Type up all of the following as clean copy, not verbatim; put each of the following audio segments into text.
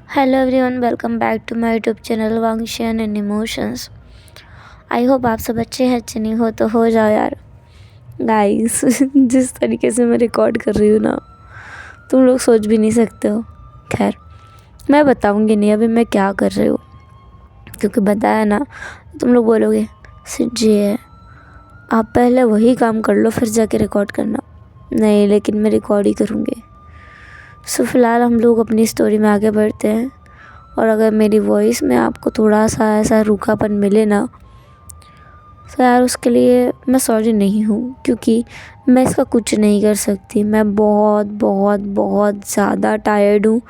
Hello everyone, welcome back to my YouTube channel वांगशियन and emotions. I hope आप सब अच्छे हैं। अच्छे नहीं हो तो हो जाओ यार गाइस। जिस तरीके से मैं रिकॉर्ड कर रही हूँ ना, तुम लोग सोच भी नहीं सकते हो। खैर, मैं बताऊँगी नहीं अभी मैं क्या कर रही हूँ, क्योंकि बताया ना तुम लोग बोलोगे सिज्जी है, आप पहले वही काम कर लो फिर जाके रिकॉर्ड करना। नहीं, लेकिन मैं रिकॉर्ड ही करूँगी। सो फिलहाल हम लोग अपनी स्टोरी में आगे बढ़ते हैं। और अगर मेरी वॉइस में आपको थोड़ा सा ऐसा रूखापन मिले ना, तो यार उसके लिए मैं सॉरी नहीं हूँ, क्योंकि मैं इसका कुछ नहीं कर सकती। मैं बहुत बहुत बहुत ज़्यादा टायर्ड हूँ,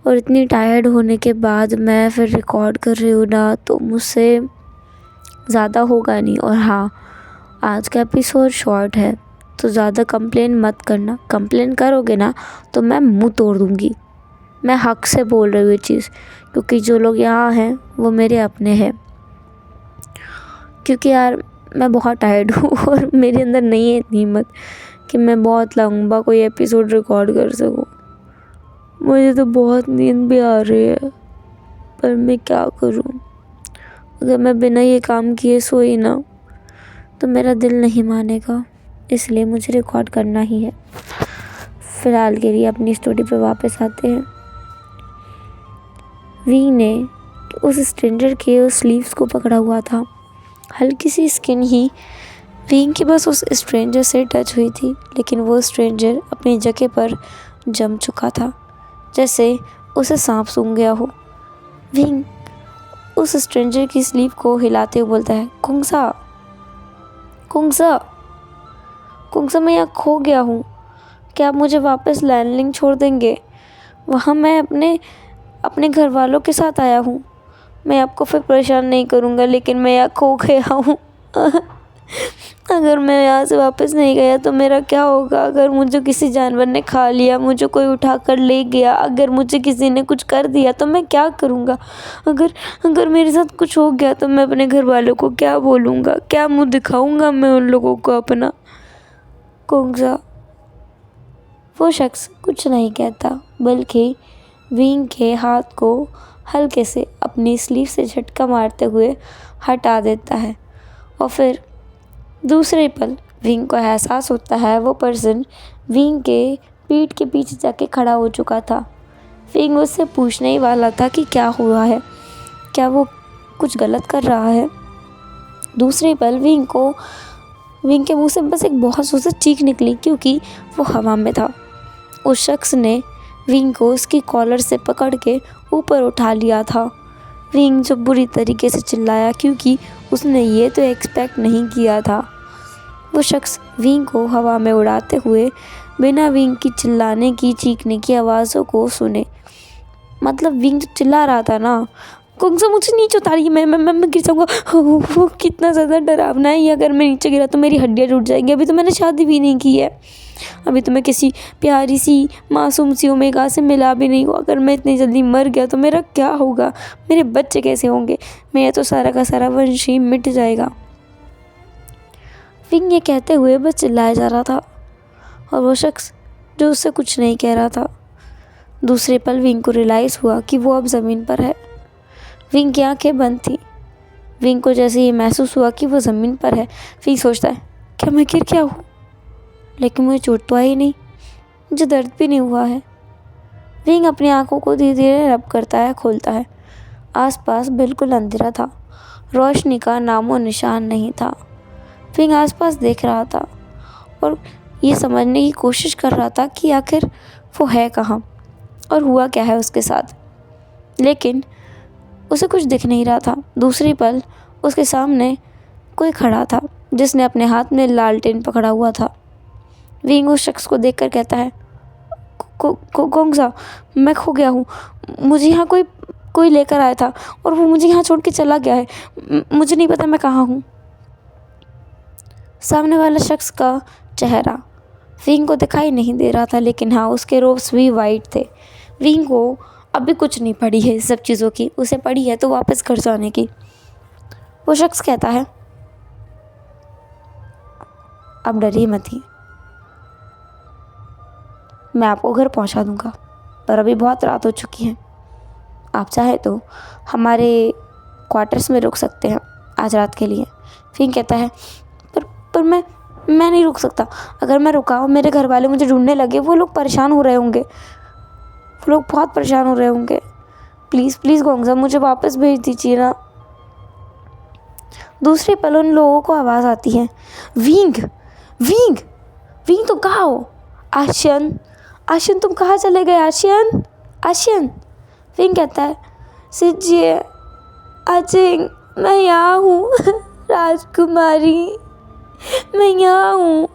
और इतनी टायर्ड होने के बाद मैं फिर रिकॉर्ड कर रही हूँ ना, तो मुझसे ज़्यादा होगा नहीं। और हाँ, आज का एपिसोड शॉर्ट है, तो ज़्यादा कंप्लेन मत करना। कंप्लेन करोगे ना तो मैं मुंह तोड़ दूँगी। मैं हक से बोल रही हूँ ये चीज़, क्योंकि जो लोग यहाँ हैं वो मेरे अपने हैं। क्योंकि यार मैं बहुत टायर्ड हूँ और मेरे अंदर नहीं है इतनी हिम्मत कि मैं बहुत लंबा कोई एपिसोड रिकॉर्ड कर सकूँ। मुझे तो बहुत नींद भी आ रही है, पर मैं क्या करूँ। अगर मैं बिना ये काम किए सोई ना तो मेरा दिल नहीं मानेगा, इसलिए मुझे रिकॉर्ड करना ही है। फ़िलहाल के लिए अपनी स्टोरी पे वापस आते हैं। वी ने उस स्ट्रेंजर के उस स्लीव्स को पकड़ा हुआ था। हल्की सी स्किन ही विंग की बस उस स्ट्रेंजर से टच हुई थी, लेकिन वो स्ट्रेंजर अपनी जगह पर जम चुका था, जैसे उसे सांप सूंघ गया हो। विंग उस स्ट्रेंजर की स्लीव को हिलाते हुए बोलता है, कुंगसा कुंगसा कुंगसा, मैं यहाँ खो गया हूँ। क्या आप मुझे वापस लैंडलिंग छोड़ देंगे? वहाँ मैं अपने अपने घर वालों के साथ आया हूँ। मैं आपको फिर परेशान नहीं करूँगा, लेकिन मैं यहाँ खो गया हूँ। अगर मैं यहाँ से वापस नहीं गया तो मेरा क्या होगा? अगर मुझे किसी जानवर ने खा लिया, मुझे कोई उठा कर ले गया, अगर मुझे किसी ने कुछ कर दिया तो मैं क्या करूँगा? अगर अगर मेरे साथ कुछ हो गया तो मैं अपने घर वालों को क्या बोलूँगा? क्या मुँह दिखाऊँगा मैं उन लोगों को अपना? कुंगसा। वो शख्स कुछ नहीं कहता, बल्कि विंग के हाथ को हल्के से अपनी स्लीव से झटका मारते हुए हटा देता है। और फिर दूसरे पल विंग को एहसास होता है वो पर्सन विंग के पीठ के पीछे जाके खड़ा हो चुका था। विंग उससे पूछने ही वाला था कि क्या हुआ है, क्या वो कुछ गलत कर रहा है। दूसरे पल विंग के मुंह से बस एक बहुत जोर से चीख निकली, क्योंकि वो हवा में था। उस शख्स ने विंग को उसकी कॉलर से पकड़ के ऊपर उठा लिया था। विंग जो बुरी तरीके से चिल्लाया, क्योंकि उसने ये तो एक्सपेक्ट नहीं किया था। वो शख्स विंग को हवा में उड़ाते हुए बिना विंग की चिल्लाने की चीखने की आवाज़ों को सुने। मतलब विंग जो चिल्ला रहा था ना, कुंगसा मुझे नीचे उतारिए, मैं गिर जाऊँगा। वो कितना ज़्यादा डरावना है। ये अगर मैं नीचे गिरा तो मेरी हड्डियाँ टूट जाएंगी। अभी तो मैंने शादी भी नहीं की है, अभी तो मैं किसी प्यारी सी मासूम सी ओमेगा से मिला भी नहीं हूँ। अगर मैं इतनी जल्दी मर गया तो मेरा क्या होगा? मेरे बच्चे कैसे होंगे? मेरा तो सारा का सारा वंश ही मिट जाएगा। विंग ये कहते हुए बस चिल्लाया जा रहा था, और वो शख्स जो उससे कुछ नहीं कह रहा था। दूसरे पल विंग को रियलाइज़ हुआ कि वो अब ज़मीन पर है। विंग की आंखें बंद थी। विंग को जैसे ये महसूस हुआ कि वो ज़मीन पर है, विंग सोचता है, क्या मैं गिर गया हूँ? लेकिन मुझे चोट तो आई नहीं, मुझे दर्द भी नहीं हुआ है। विंग अपनी आंखों को धीरे धीरे रब करता है, खोलता है। आसपास बिल्कुल अंधेरा था, रोशनी का नामो निशान नहीं था। विंग आसपास देख रहा था और ये समझने की कोशिश कर रहा था कि आखिर वो है कहाँ और हुआ क्या है उसके साथ, लेकिन उसे कुछ दिख नहीं रहा था। दूसरी पल उसके सामने कोई खड़ा था, जिसने अपने हाथ में लालटेन पकड़ा हुआ था। विंग उस शख्स को देखकर कहता है, कुंगसा, मैं खो गया हूँ। मुझे यहाँ कोई कोई लेकर आया था और वो मुझे यहाँ छोड़ के चला गया है। मुझे नहीं पता मैं कहाँ हूँ। सामने वाला शख्स का चेहरा विंग को दिखाई नहीं दे रहा था, लेकिन हाँ, उसके रोब्स भी वाइट थे। विंग को अभी कुछ नहीं पड़ी है इस सब चीज़ों की, उसे पड़ी है तो वापस घर जाने की। वो शख्स कहता है, अब डरिए मत ही, मैं आपको घर पहुंचा दूंगा, पर अभी बहुत रात हो चुकी है। आप चाहे तो हमारे क्वार्टर्स में रुक सकते हैं आज रात के लिए। विंग कहता है पर मैं नहीं रुक सकता। अगर मैं रुका और मेरे घर वाले मुझे ढूंढने लगे, वो लोग परेशान हो रहे होंगे, वो लोग बहुत परेशान हो रहे होंगे। प्लीज़ प्लीज़ गोंगसा, मुझे वापस भेज दीजिए ना। दूसरे पल उन लोगों को आवाज़ आती है, विंग विंग विंग तुम कहाँ हो? आशियन आशियन तुम कहाँ चले गए? Asian Asian. विंग कहता है, सिजिए आचिंग मैं यहाँ हूँ राजकुमारी, मैं यहाँ हूँ।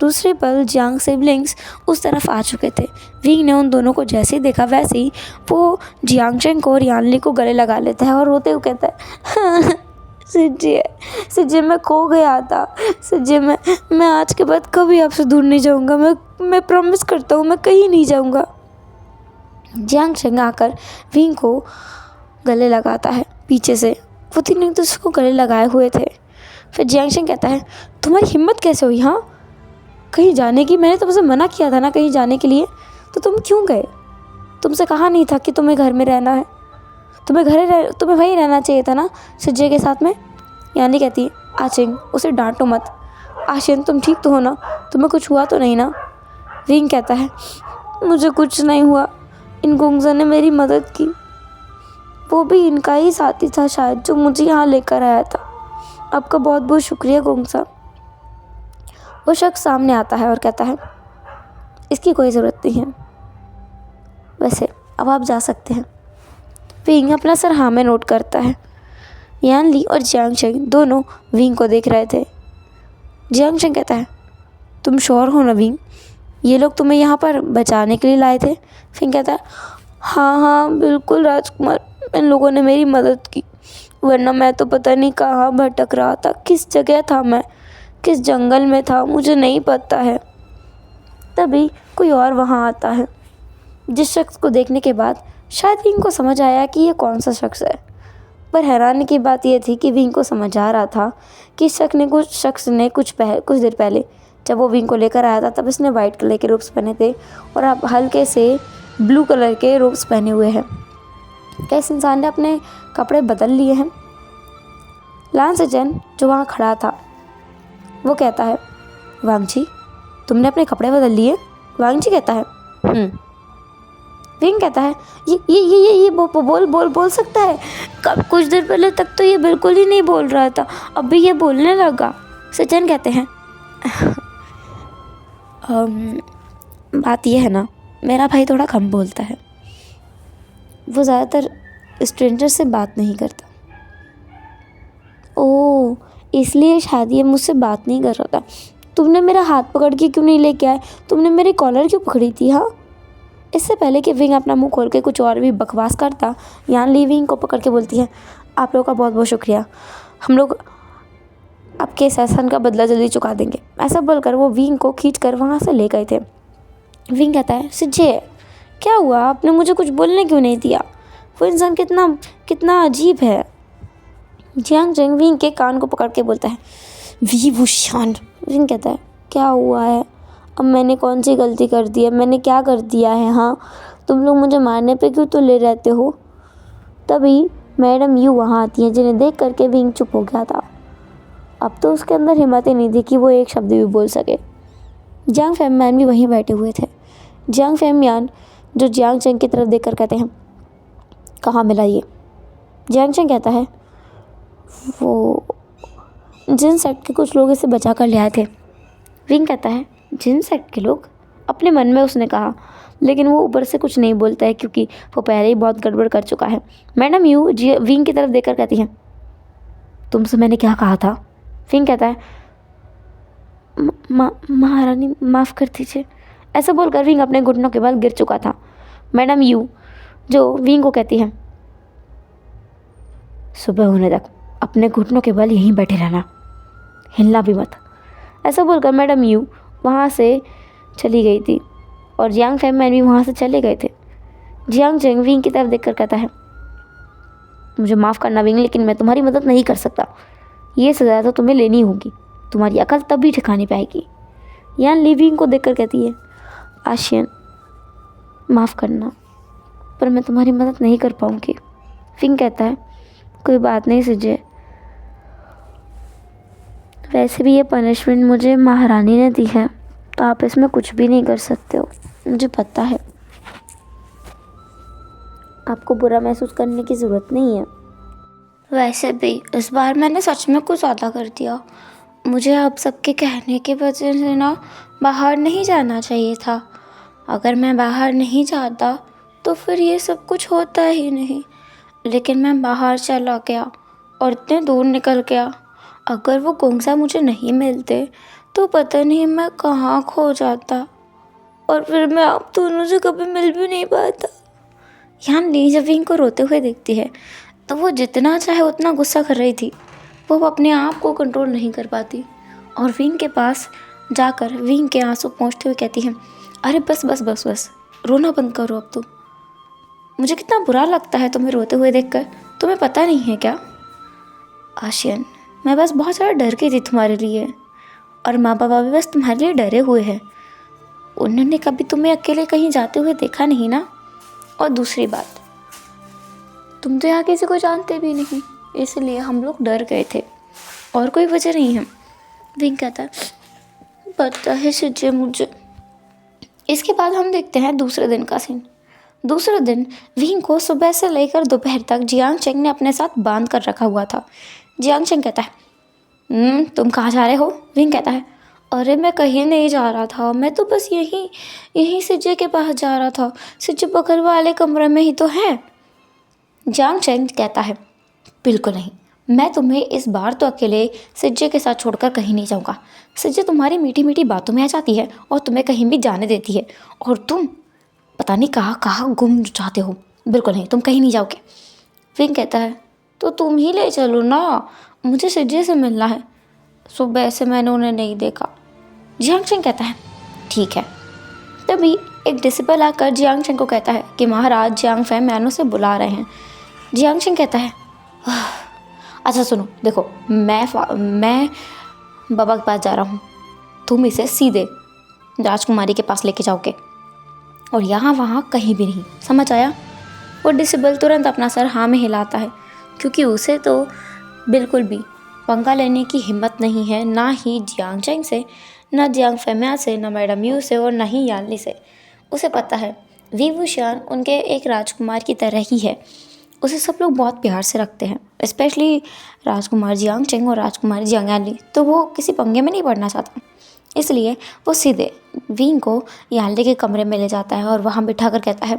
दूसरे पल जियांग सिबलिंग्स उस तरफ आ चुके थे। विंग ने उन दोनों को जैसे ही देखा वैसे ही वो जियांगचेंग को और यानली को गले लगा लेता है और रोते हुए कहता है, सिजिए मैं खो गया था। सिजिए मैं आज के बाद कभी आपसे दूर नहीं जाऊँगा। मैं प्रॉमिस करता हूँ मैं कहीं नहीं जाऊँगा। जियांगचेंग आकर विंग को गले लगाता है पीछे से। वो तीनों एक दूसरे को गले लगाए हुए थे। फिर जियांगचेंग कहता है, तुम्हारी हिम्मत कैसे हुई हाँ कहीं जाने की? मैंने तुमसे मना किया था ना कहीं जाने के लिए, तो तुम क्यों गए? तुमसे कहा नहीं था कि तुम्हें घर में रहना है? तुम्हें वहीं रहना चाहिए था ना सिज्जे के साथ में। यानी कहती है, आचिंग उसे डांटो मत। आशियन तुम ठीक तो हो ना? तुम्हें कुछ हुआ तो नहीं ना? विंग कहता है, मुझे कुछ नहीं हुआ। इन गोंगसा ने मेरी मदद की। वो भी इनका ही साथी था शायद जो मुझे यहाँ लेकर आया था। आपका बहुत बहुत शुक्रिया गोंगसा। वो शख्स सामने आता है और कहता है, इसकी कोई ज़रूरत नहीं है, वैसे अब आप जा सकते हैं। विंग अपना सर हाँ में नोट करता है। यानली और जियांगचेंग दोनों विंग को देख रहे थे। जियांगचेंग कहता है, तुम श्योर हो ना विंग, ये लोग तुम्हें यहाँ पर बचाने के लिए लाए थे? विंग कहता है, हाँ बिल्कुल राजकुमार, इन लोगों ने मेरी मदद की, वरना मैं तो पता नहीं कहाँ भटक रहा था, किस जगह था मैं, किस जंगल में था, मुझे नहीं पता है। तभी कोई और वहाँ आता है, जिस शख्स को देखने के बाद शायद विंग को समझ आया कि ये कौन सा शख्स है। पर हैरानी की बात यह थी कि विंग को समझ आ रहा था कि इस शख्स ने कुछ देर पहले जब वो विंग को लेकर आया था तब इसने वाइट कलर के रोब्स पहने थे और अब हल्के से ब्लू कलर के रोब्स पहने हुए हैं। क्या इस इंसान ने अपने कपड़े बदल लिए हैं? लान सेजन जो वहाँ खड़ा था वो कहता है, वांगची तुमने अपने कपड़े बदल लिए? वांगची कहता है, विंग कहता है, ये बोल सकता है? कब कुछ देर पहले तक तो ये बिल्कुल ही नहीं बोल रहा था, अब भी ये बोलने लगा। सेजन कहते हैं, बात यह है ना, मेरा भाई थोड़ा कम बोलता है, वो ज़्यादातर स्ट्रेंजर से बात नहीं करता। ओह इसलिए शायद ये मुझसे बात नहीं कर रहा था। तुमने मेरा हाथ पकड़ के क्यों नहीं लेके आए? तुमने मेरी कॉलर क्यों पकड़ी थी? हाँ। इससे पहले कि विंग अपना मुंह खोल के कुछ और भी बकवास करता, यानली विंग को पकड़ के बोलती है, आप लोगों का बहुत बहुत शुक्रिया, हम लोग आपके इस एहसान का बदला जल्दी चुका देंगे। ऐसा बोलकर वो विंग को खींच कर वहाँ से ले गए थे। विंग कहता है, सिज्जे क्या हुआ? आपने मुझे कुछ बोलने क्यों नहीं दिया? वो इंसान कितना अजीब है। जियांगचेंग विंग के कान को पकड़ के बोलता है, वी वुशान। विंग कहता है, क्या हुआ है? अब मैंने कौन सी गलती कर दी है? मैंने क्या कर दिया है? हाँ तुम लोग मुझे मारने पे क्यों तो ले रहते हो? तभी मैडम यू वहाँ आती हैं, जिन्हें देख करके विंग चुप हो गया था। अब तो उसके अंदर हिम्मत ही नहीं थी कि वो एक शब्द भी बोल सके। जियांग फैमियान भी वहीं बैठे हुए थे। जियांग फैमियान जो जियांगचेंग की तरफ देख कर कहते हैं, कहाँ मिला ये? जियांगचेंग कहता है, वो जिन सेक्ट के कुछ लोग इसे बचा कर ले आए थे। विंग कहता है, जिन सेक्ट के लोग? अपने मन में उसने कहा, लेकिन वो ऊपर से कुछ नहीं बोलता है क्योंकि वो पहले ही बहुत गड़बड़ कर चुका है। मैडम यू विंग की तरफ देखकर कहती हैं, तुमसे मैंने क्या कहा था? विंग कहता है, महारानी माफ़ कर दीजिए। ऐसा बोलकर विंग अपने घुटनों के बल गिर चुका था। मैडम यू जो विंग को कहती है, सुबह होने तक अपने घुटनों के बल यहीं बैठे रहना, हिलना भी मत। ऐसा बोलकर मैडम यू वहाँ से चली गई थी और जियांग फैमियान भी वहाँ से चले गए थे। जियांगचेंग विंग की तरफ देखकर कहता है, मुझे माफ़ करना विंग, लेकिन मैं तुम्हारी मदद नहीं कर सकता। ये सज़ा तो तुम्हें लेनी होगी, तुम्हारी अकल तब भी ठिकाने पे आएगी। यानली विंग को देखकर कहती है, आशियन माफ़ करना, पर मैं तुम्हारी मदद नहीं कर पाऊँगी। विंग कहता है, कोई बात नहीं सिजे, वैसे भी ये पनिशमेंट मुझे महारानी ने दी है, तो आप इसमें कुछ भी नहीं कर सकते हो। मुझे पता है, आपको बुरा महसूस करने की ज़रूरत नहीं है। वैसे भी इस बार मैंने सच में कुछ ज़्यादा कर दिया। मुझे आप सबके कहने की वजह से ना बाहर नहीं जाना चाहिए था। अगर मैं बाहर नहीं जाता तो फिर ये सब कुछ होता ही नहीं। लेकिन मैं बाहर चला गया और इतने दूर निकल गया। अगर वो गोंगसा मुझे नहीं मिलते तो पता नहीं मैं कहाँ खो जाता, और फिर मैं आप दोनों से कभी मिल भी नहीं पाता। यान ली जब विंग को रोते हुए देखती है तो वो जितना चाहे उतना गुस्सा कर रही थी, वो अपने आप को कंट्रोल नहीं कर पाती और विंग के पास जाकर विंग के आंसू पोंछते हुए कहती है, अरे बस बस बस बस, रोना बंद करो अब तो। मुझे कितना बुरा लगता है तुम्हें रोते हुए देखकर, तुम्हें पता नहीं है क्या? आशियन, मैं बस बहुत ज़्यादा डर गई थी तुम्हारे लिए, और माँ बाबा भी बस तुम्हारे लिए डरे हुए हैं। उन्होंने कभी तुम्हें अकेले कहीं जाते हुए देखा नहीं ना। और दूसरी बात, तुम तो यहाँ किसी को जानते भी नहीं, इसलिए हम लोग डर गए थे, और कोई वजह नहीं है। विंग कहता है, पता है सिजे मुझे। इसके बाद हम देखते हैं दूसरे दिन का सीन। दूसरे दिन विंग को सुबह से लेकर दोपहर तक जियांग चेंग ने अपने साथ बांध कर रखा हुआ था। जियांग चेंग कहता है, तुम कहाँ जा रहे हो? विंग कहता है, अरे मैं कहीं नहीं जा रहा था, मैं तो बस यहीं सिजे के पास जा रहा था। सिजे बगल वाले कमरे में ही तो है। जियांग चेंग कहता है, बिल्कुल नहीं, मैं तुम्हें इस बार तो अकेले सिजे के साथ छोड़कर कहीं नहीं जाऊँगा। सिजे तुम्हारी मीठी मीठी बातों में आ जाती है और तुम्हें कहीं भी जाने देती है, और तुम पता नहीं कहाँ कहाँ गुम जाते हो। बिल्कुल नहीं, तुम कहीं नहीं जाओगे। विंग कहता है, तो तुम ही ले चलो ना, मुझे सिजे से मिलना है, सुबह से मैंने उन्हें नहीं देखा। जियांग चेंग कहता है, ठीक है। तभी एक डिसिपल आकर जियांग चेंग को कहता है कि महाराज जियांग फै मैनों से बुला रहे हैं। जियांग चेंग कहता है, अच्छा सुनो, देखो मैं बाबा के पास जा रहा हूँ, तुम इसे सीधे राजकुमारी के पास लेके जाओगे, और यहाँ वहाँ कहीं भी नहीं, समझ आया? वो डिसेबल तुरंत अपना सर हाँ में हिलाता है, क्योंकि उसे तो बिल्कुल भी पंगा लेने की हिम्मत नहीं है, ना ही जियांग चेंग से, ना जियांग फेमिया से, ना मैडम यू से, और ना ही यानली से। उसे पता है वी वुशियान उनके एक राजकुमार की तरह ही है, उसे सब लोग बहुत प्यार से रखते हैं, स्पेशली राजकुमार जियांग चेंग और राजकुमारी जियांग यानली, तो वो किसी पंगे में नहीं पड़ना चाहता। इसलिए वो सीधे विंग को यानली के कमरे में ले जाता है और वहाँ बिठा कर कहता है,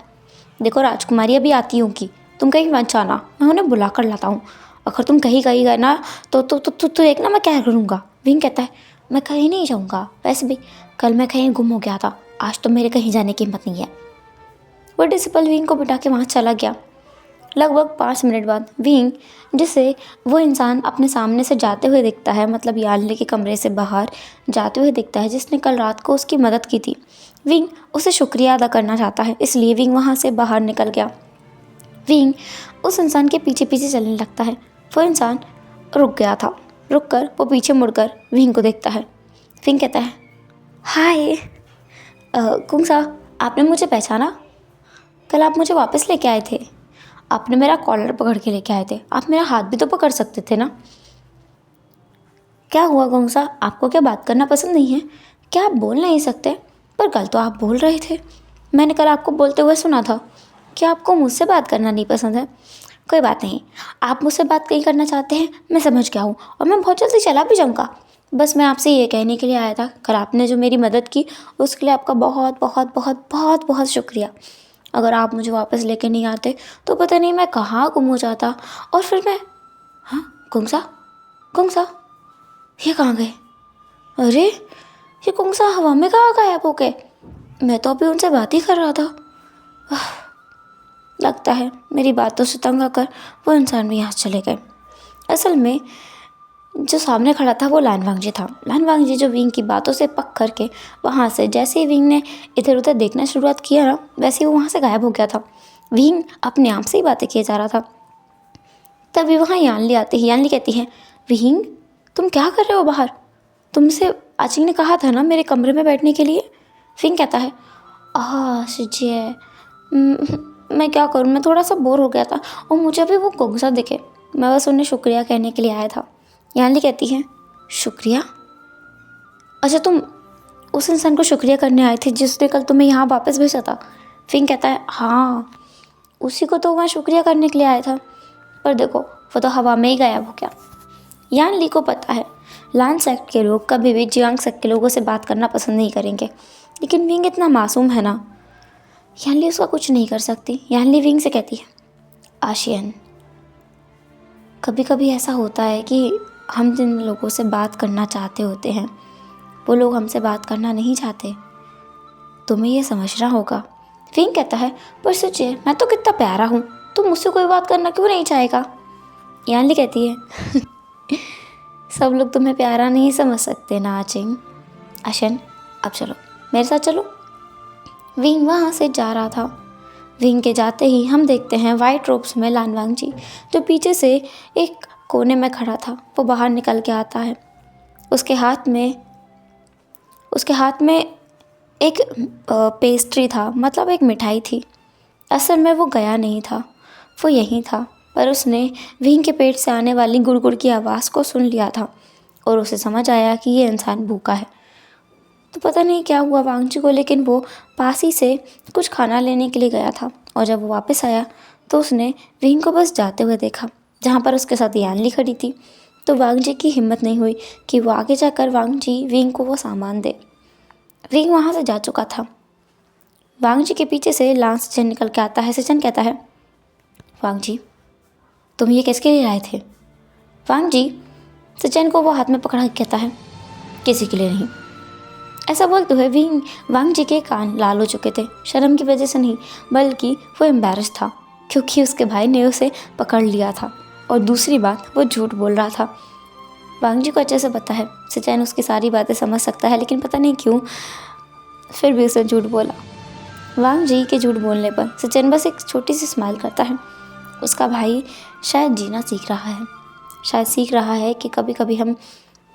देखो राजकुमारी अभी आती होंगी, तुम कहीं मत जाना, मैं उन्हें बुला कर लाता हूँ। अगर तुम कहीं गए ना तो देखना मैं क्या करूँगा। विंग कहता है, मैं कहीं नहीं जाऊँगा, वैसे भी कल मैं कहीं गुम हो गया था, आज तो मेरे कहीं जाने की हिम्मत नहीं है। वो डिसिपल विंग को बिठा के वहाँ चला गया। लगभग 5 मिनट बाद विंग, जिसे वो इंसान अपने सामने से जाते हुए दिखता है, मतलब यानली के कमरे से बाहर जाते हुए दिखता है, जिसने कल रात को उसकी मदद की थी, विंग उसे शुक्रिया अदा करना चाहता है, इसलिए विंग वहाँ से बाहर निकल गया। विंग उस इंसान के पीछे पीछे चलने लगता है। वो इंसान रुक गया था, रुक कर वो पीछे मुड़कर विंग को देखता है। विंग कहता है, हाय कुंगसा, आपने मुझे पहचाना? कल आप मुझे वापस लेके आए थे, आपने मेरा कॉलर पकड़ के लेके आए थे, आप मेरा हाथ भी तो पकड़ सकते थे ना। क्या हुआ गोंगसा, आपको क्या बात करना पसंद नहीं है? क्या आप बोल नहीं सकते? पर कल तो आप बोल रहे थे, मैंने कल आपको बोलते हुए सुना था। क्या आपको मुझसे बात करना नहीं पसंद है? कोई बात नहीं, आप मुझसे बात नहीं करना चाहते हैं, मैं समझ गया हूँ, और मैं बहुत जल्दी चला भी जाऊँगा। बस मैं आपसे ये कहने के लिए आया था, कल आपने जो मेरी मदद की उसके लिए आपका बहुत बहुत बहुत बहुत बहुत शुक्रिया। अगर आप मुझे वापस लेके नहीं आते तो पता नहीं मैं कहाँ गुम हो जाता, और फिर मैं, हाँ कुंगसा, कुंगसा ये कहाँ गए? अरे ये कुंगसा हवा में कहाँ गायब हो गए? मैं तो अभी उनसे बात ही कर रहा था। लगता है मेरी बातों से तंग आकर वो इंसान भी यहाँ चले गए। असल में जो सामने खड़ा था वो लान वांगजी था। लान वांगजी जो विंग की बातों से पक करके वहाँ से, जैसे ही विंग ने इधर उधर देखना शुरुआत किया ना, वैसे ही वो वहाँ से गायब हो गया था। विंग अपने आप से ही बातें किए जा रहा था। तभी वहाँ यानली आती है। यानली कहती है, विंग तुम क्या कर रहे हो बाहर? तुमसे आची ने कहा था ना मेरे कमरे में बैठने के लिए। विंग कहता है, शिजे मैं क्या करूँ, मैं थोड़ा सा बोर हो गया था और मुझे अभी वो गुंगसा दिखे, मैं बस उन्हें शुक्रिया कहने के लिए आया था। यानली कहती है, शुक्रिया? अच्छा, तुम उस इंसान को शुक्रिया करने आए थे जिसने कल तुम्हें यहाँ वापस भेजा था? फिंग कहता है, हाँ, उसी को तो मैं शुक्रिया करने के लिए आया था, पर देखो वो तो हवा में ही गायब हो गया। यान ली को पता है लान सेक्ट के लोग कभी भी जियांग सेक्ट के लोगों से बात करना पसंद नहीं करेंगे, लेकिन विंग इतना मासूम है ना, यान ली उसका कुछ नहीं कर सकती। यान ली विंग से कहती है, आशियन, कभी कभी ऐसा होता है कि हम जिन लोगों से बात करना चाहते होते हैं वो लोग हमसे बात करना नहीं चाहते, तुम्हें ये समझना होगा। विंग कहता है, पर सोचिए, मैं तो कितना प्यारा हूँ, तो मुझसे कोई बात करना क्यों नहीं चाहेगा? यान ली कहती है, सब लोग तुम्हें प्यारा नहीं समझ सकते ना आचिंग। आशन, अब चलो मेरे साथ चलो। विंग वहाँ से जा रहा था। विंग के जाते ही हम देखते हैं वाइट रोब्स में लान वांगजी, जो पीछे से एक कोने में खड़ा था, वो बाहर निकल के आता है। उसके हाथ में एक पेस्ट्री था, मतलब एक मिठाई थी। असल में वो गया नहीं था, वो यहीं था, पर उसने विंग के पेट से आने वाली गुड़गुड़ की आवाज़ को सुन लिया था और उसे समझ आया कि ये इंसान भूखा है। तो पता नहीं क्या हुआ वांगजी को, लेकिन वो पास ही से कुछ खाना लेने के लिए गया था और जब वो वापस आया तो उसने विंग को बस जाते हुए देखा, जहाँ पर उसके साथ यानली खड़ी थी। तो वांगजी की हिम्मत नहीं हुई कि वो आगे जाकर वांगजी विंग को वो सामान दे। विंग वहाँ से जा चुका था। वांगजी के पीछे से लान सिचन निकल के आता है। सिचन कहता है, वांगजी, तुम ये किसके लिए लाए थे? वांगजी सिचन को वो हाथ में पकड़ा कहता है, किसी के लिए नहीं। ऐसा बोलते हुए वांगजी के कान लाल हो चुके थे, शर्म की वजह से नहीं, बल्कि वो एम्बैरस था क्योंकि उसके भाई ने उसे पकड़ लिया था, और दूसरी बात, वो झूठ बोल रहा था। वांगजी को अच्छे से पता है सिचन उसकी सारी बातें समझ सकता है, लेकिन पता नहीं क्यों फिर भी उसने झूठ बोला। वांगजी के झूठ बोलने पर सिचन बस एक छोटी सी स्माइल करता है। उसका भाई शायद जीना सीख रहा है, शायद सीख रहा है कि कभी कभी हम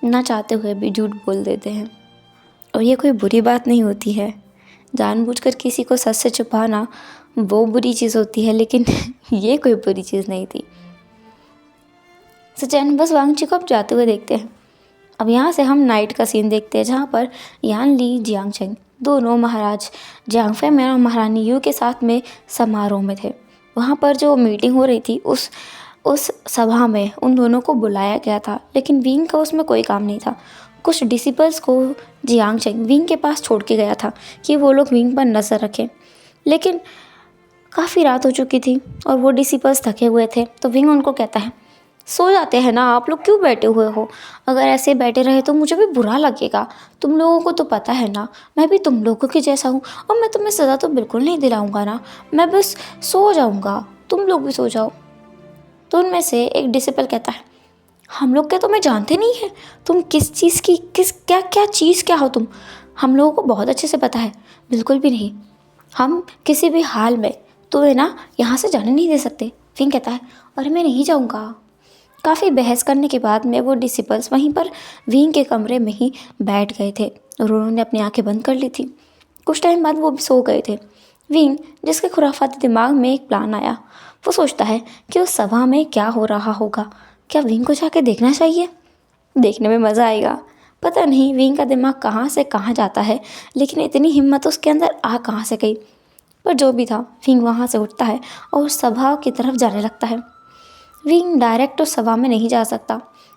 ना चाहते हुए भी झूठ बोल देते हैं, और ये कोई बुरी बात नहीं होती है। जानबूझकर किसी को सच से छुपाना वो बुरी चीज़ होती है, लेकिन ये कोई बुरी चीज़ नहीं थी। सिचन बस वांगजी को अब जाते हुए देखते हैं। अब यहाँ से हम नाइट का सीन देखते हैं, जहाँ पर यान ली जियांगचेंग दोनों महाराज जियांग फेमिन और महारानी यू के साथ में समारोह में थे। वहाँ पर जो मीटिंग हो रही थी उस सभा में उन दोनों को बुलाया गया था, लेकिन विंग का उसमें कोई काम नहीं था। कुछ डिसिपल्स को जियांगचेंग विंग के पास छोड़ के गया था कि वो लोग विंग पर नज़र रखें, लेकिन काफ़ी रात हो चुकी थी और वो डिसिपल्स थके हुए थे। तो विंग उनको कहता है, सो जाते हैं ना, आप लोग क्यों बैठे हुए हो? अगर ऐसे बैठे रहे तो मुझे भी बुरा लगेगा। तुम लोगों को तो पता है ना, मैं भी तुम लोगों के जैसा हूँ, और मैं तुम्हें सज़ा तो बिल्कुल नहीं दिलाऊंगा ना, मैं बस सो जाऊँगा, तुम लोग भी सो जाओ। तो उनमें से एक डिसिपल कहता है, हम लोग क्या तुम्हें जानते नहीं है? तुम किस चीज़ की क्या हो तुम? हम लोगों को बहुत अच्छे से पता है। बिल्कुल भी नहीं, हम किसी भी हाल में तुम्हें ना यहाँ से जाने नहीं दे सकते। फिंग कहता है, अरे मैं नहीं जाऊँगा। काफ़ी बहस करने के बाद में वो डिसिपल्स वहीं पर विंग के कमरे में ही बैठ गए थे और उन्होंने अपनी आंखें बंद कर ली थी। कुछ टाइम बाद वो भी सो गए थे। विंग, जिसके खुराफाती दिमाग में एक प्लान आया, वो सोचता है कि उस सभा में क्या हो रहा होगा। क्या विंग को जाके देखना चाहिए? देखने में मज़ा आएगा। पता नहीं विंग का दिमाग कहाँ से कहाँ जाता है, लेकिन इतनी हिम्मत उसके अंदर आ कहाँ से गई। पर जो भी था, विंग वहाँ से उठता है और सभा की तरफ जाने लगता है। विंग डायरेक्ट उस सभा में नहीं जा सकता।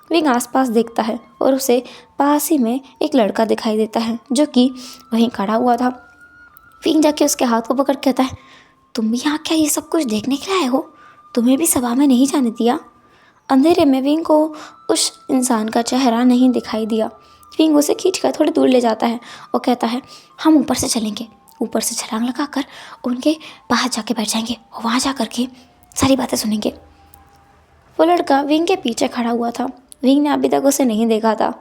विंग आसपास देखता है और उसे पास ही में एक लड़का दिखाई देता है जो कि वहीं खड़ा हुआ था। विंग जाके उसके हाथ को पकड़ कहता है, तुम भी यहाँ क्या ये सब कुछ देखने के लिए आए हो? तुम्हें भी सभा में नहीं जाने दिया? अंधेरे में विंग को उस इंसान का चेहरा नहीं दिखाई दिया। विंग उसे खींचकर थोड़ी दूर ले जाता है और कहता है, हम ऊपर से चलेंगे, ऊपर से छलांग लगाकर उनके पास जाके बैठ जाएंगे और वहाँ जा कर के सारी बातें सुनेंगे। वो लड़का विंग के पीछे खड़ा हुआ था। विंग ने अभी तक उसे नहीं देखा था,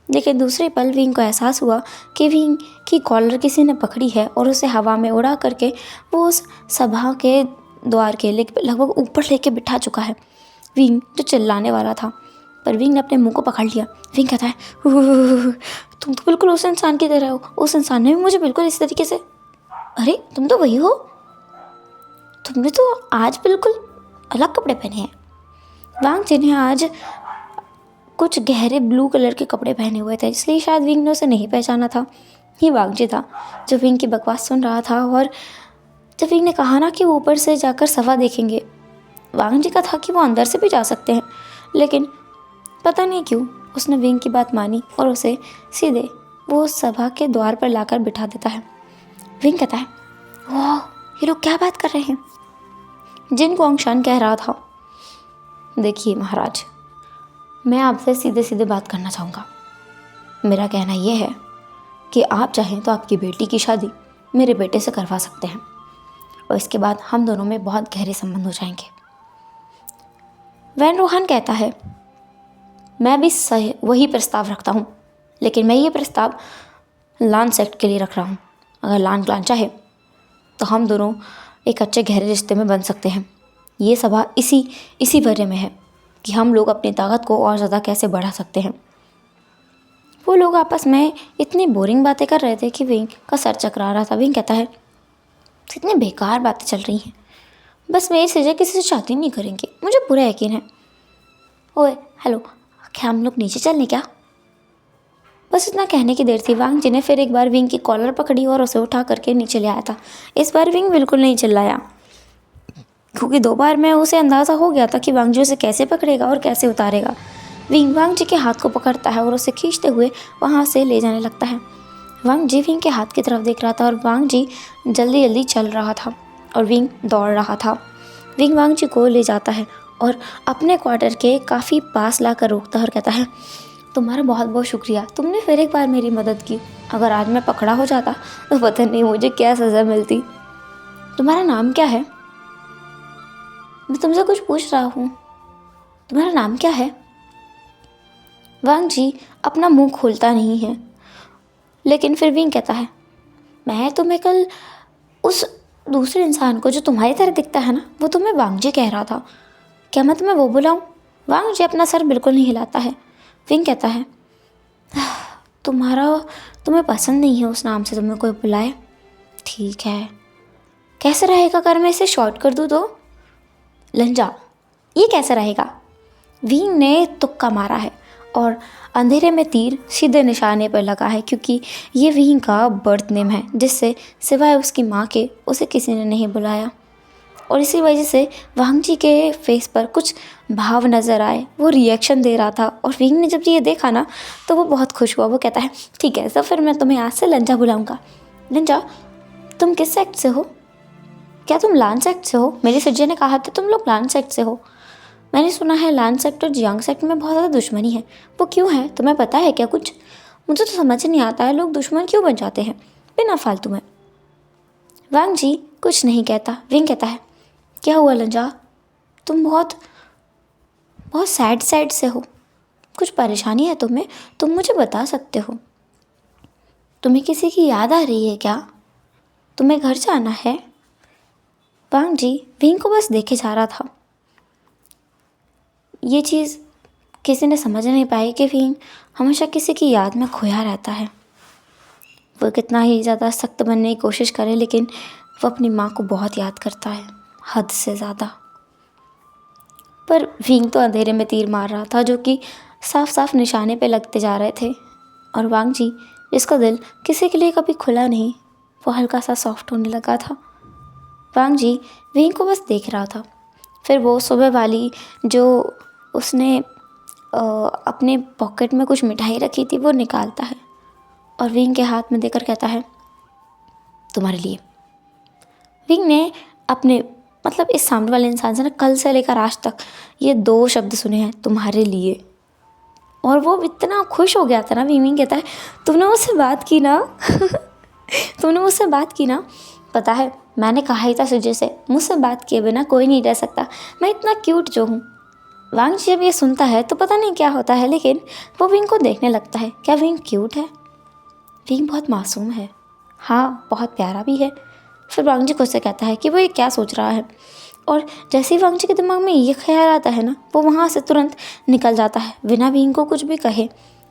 लेकिन दूसरे पल विंग को एहसास हुआ कि विंग की कॉलर किसी ने पकड़ी है और उसे हवा में उड़ा करके वो उस सभा के द्वार के लगभग ऊपर लेके बिठा चुका है। विंग जो चिल्लाने वाला था, पर विंग ने अपने मुंह को पकड़ लिया। विंग कहता है, तुम तो बिल्कुल उस इंसान की तरह हो। उस इंसान ने भी मुझे बिल्कुल इस तरीके से, अरे तुम तो वही हो। तुमने तो आज बिल्कुल अलग कपड़े पहने हैं। वांग जी ने आज कुछ गहरे ब्लू कलर के कपड़े पहने हुए थे, इसलिए शायद विंग ने उसे नहीं पहचाना था। ये वांग जी था जो विंग की बकवास सुन रहा था। और जब विंग ने कहा ना कि वो ऊपर से जाकर सभा देखेंगे, वांग जी का था कि वो अंदर से भी जा सकते हैं, लेकिन पता नहीं क्यों उसने विंग की बात मानी और उसे सीधे वो सभा के द्वार पर लाकर बिठा देता है। विंग कहता है, वाह, ये लोग क्या बात कर रहे हैं। जिन कुआंगशान कह रहा था, देखिए महाराज, मैं आपसे सीधे सीधे बात करना चाहूँगा। मेरा कहना यह है कि आप चाहें तो आपकी बेटी की शादी मेरे बेटे से करवा सकते हैं और इसके बाद हम दोनों में बहुत गहरे संबंध हो जाएंगे। वैन रोहान कहता है, मैं भी सही वही प्रस्ताव रखता हूँ, लेकिन मैं ये प्रस्ताव लान सेक्ट के लिए रख रहा हूँ। अगर लान क्लान चाहे तो हम दोनों एक अच्छे गहरे रिश्ते में बन सकते हैं। ये सभा इसी वजह में है कि हम लोग अपनी ताकत को और ज़्यादा कैसे बढ़ा सकते हैं। वो लोग आपस में इतनी बोरिंग बातें कर रहे थे कि विंग का सर चकरा रहा था। विंग कहता है, इतनी बेकार बातें चल रही हैं, बस मेरी सजा किसी से शादी नहीं करेंगे, मुझे पूरा यकीन है। ओए हेलो, क्या हम लोग नीचे चलने क्या? बस इतना कहने की देर थी। वांग जी ने फिर एक बार विंग की कॉलर पकड़ी और उसे उठा करके नीचे ले आया था। इस बार विंग बिल्कुल नहीं चिल्लाया, क्योंकि 2 बार में उसे अंदाज़ा हो गया था कि वांग जी उसे कैसे पकड़ेगा और कैसे उतारेगा। विंग वांग जी के हाथ को पकड़ता है और उसे खींचते हुए वहाँ से ले जाने लगता है। वांग जी विंग के हाथ की तरफ देख रहा था और वांग जी जल्दी जल्दी चल रहा था और विंग दौड़ रहा था। विंग वांग जी को ले जाता है और अपने क्वार्टर के काफ़ी पास लाकर रोकता है और कहता है, तुम्हारा बहुत बहुत शुक्रिया, तुमने फिर एक बार मेरी मदद की। अगर आज मैं पकड़ा हो जाता तो पता नहीं मुझे क्या सज़ा मिलती। तुम्हारा नाम क्या है? मैं तुमसे कुछ पूछ रहा हूँ, तुम्हारा नाम क्या है? वांग जी अपना मुंह खोलता नहीं है, लेकिन फिर विंग कहता है, मैं तुम्हें कल उस दूसरे इंसान को जो तुम्हारी तरह दिखता है ना, वो तुम्हें वांग जी कह रहा था, क्या मैं तुम्हें वो बुलाऊं? वांग जी अपना सर बिल्कुल नहीं हिलाता है। विंग कहता है, तुम्हें पसंद नहीं है उस नाम से तुम्हें कोई बुलाए? ठीक है, कैसे रहेगा अगर मैं इसे शॉर्ट कर दूँ तो? लंजा, ये कैसे रहेगा? विंग ने तुक्का मारा है और अंधेरे में तीर सीधे निशाने पर लगा है, क्योंकि ये विंग का बर्थ नेम है, जिससे सिवाय उसकी माँ के उसे किसी ने नहीं बुलाया। और इसी वजह से वांग जी के फेस पर कुछ भाव नज़र आए, वो रिएक्शन दे रहा था। और विंग ने जब ये देखा ना तो वो बहुत खुश हुआ। वो कहता है, ठीक है, तो फिर मैं तुम्हें आज से लंजा बुलाऊंगा। लंजा, तुम किस सेक्ट से हो? क्या तुम लान सेक्ट से हो? मेरी सज्जे ने कहा था तुम लोग लान सेक्ट से हो। मैंने सुना है लान सेक्ट और जियांग सेक्ट में बहुत ज़्यादा दुश्मनी है, वो क्यों है? तुम्हें पता है क्या कुछ? मुझे तो समझ नहीं आता है, लोग दुश्मन क्यों बन जाते हैं बिना फालतू में। वांग जी कुछ नहीं कहता। विंग कहता है, क्या हुआ लंजा, तुम बहुत सैड से हो, कुछ परेशानी है तुम्हें? तुम मुझे बता सकते हो। तुम्हें किसी की याद आ रही है क्या? तुम्हें घर जाना है? वांग जी विंग को बस देखे जा रहा था। ये चीज़ किसी ने समझ नहीं पाई कि विंग हमेशा किसी की याद में खोया रहता है। वो कितना ही ज़्यादा सख्त बनने की कोशिश करे, लेकिन वो अपनी माँ को बहुत याद करता है, हद से ज़्यादा। पर विंग तो अंधेरे में तीर मार रहा था, जो कि साफ साफ निशाने पे लगते जा रहे थे। और वांग जी, जिसका दिल किसी के लिए कभी खुला नहीं, वो हल्का सा सॉफ्ट होने लगा था। वांग जी विंग को बस देख रहा था। फिर वो सुबह वाली जो उसने अपने पॉकेट में कुछ मिठाई रखी थी वो निकालता है और विंग के हाथ में देकर कहता है, तुम्हारे लिए। विंग ने अपने इस सामने वाले इंसान से ना कल से लेकर आज तक ये 2 शब्द सुने हैं, तुम्हारे लिए। और वो इतना खुश हो गया था ना। विंग कहता है, तुमने मुझसे बात की ना तुमने मुझसे बात की ना? पता है, मैंने कहा ही था तुझे से, मुझसे बात किए बिना कोई नहीं रह सकता, मैं इतना क्यूट जो हूँ। वांग जी जब ये सुनता है तो पता नहीं क्या होता है, लेकिन वो विंग को देखने लगता है। क्या विंग क्यूट है? विंग बहुत मासूम है, हाँ, बहुत प्यारा भी है। फिर वांग जी खुद से कहता है कि वो ये क्या सोच रहा है। और जैसे ही वांग जी के दिमाग में ये ख्याल आता है ना, वो वहाँ से तुरंत निकल जाता है बिना विंग को कुछ भी कहे।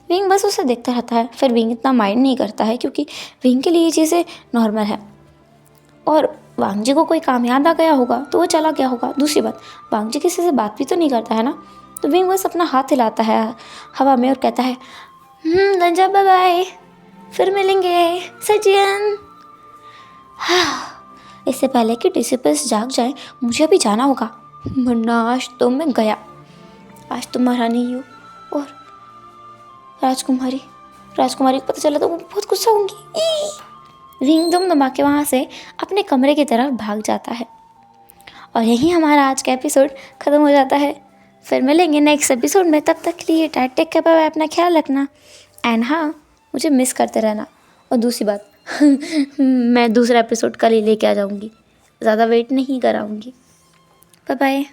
विंग बस उसे देखता रहता है। फिर विंग इतना माइंड नहीं करता है, क्योंकि विंग के लिए ये चीज़ें नॉर्मल है। और वांगजी को कोई काम याद आ गया होगा तो वो चला गया होगा। दूसरी बात, वांगजी किसी से बात भी तो नहीं करता है ना। तो विंग बस अपना हाथ हिलाता है हवा में और कहता है रंजा बाय बाय, फिर मिलेंगे सजियन। इससे पहले कि डिसिपल्स जाग जाए मुझे अभी जाना होगा, वरना आज तो मैं गया। आज तो महारानी यू और राजकुमारी को पता चला तो वो बहुत गुस्सा होंगी। विंग दुम दबा के वहाँ से अपने कमरे की तरफ भाग जाता है। और यही हमारा आज का एपिसोड ख़त्म हो जाता है। फिर मिलेंगे नेक्स्ट एपिसोड में, तब तक के लिए टेक केयर, बाय, अपना ख्याल रखना। एंड हाँ, मुझे मिस करते रहना। और दूसरी बात मैं दूसरा एपिसोड कल ही लेके आ जाऊँगी, ज़्यादा वेट नहीं कराऊँगी। Bye bye.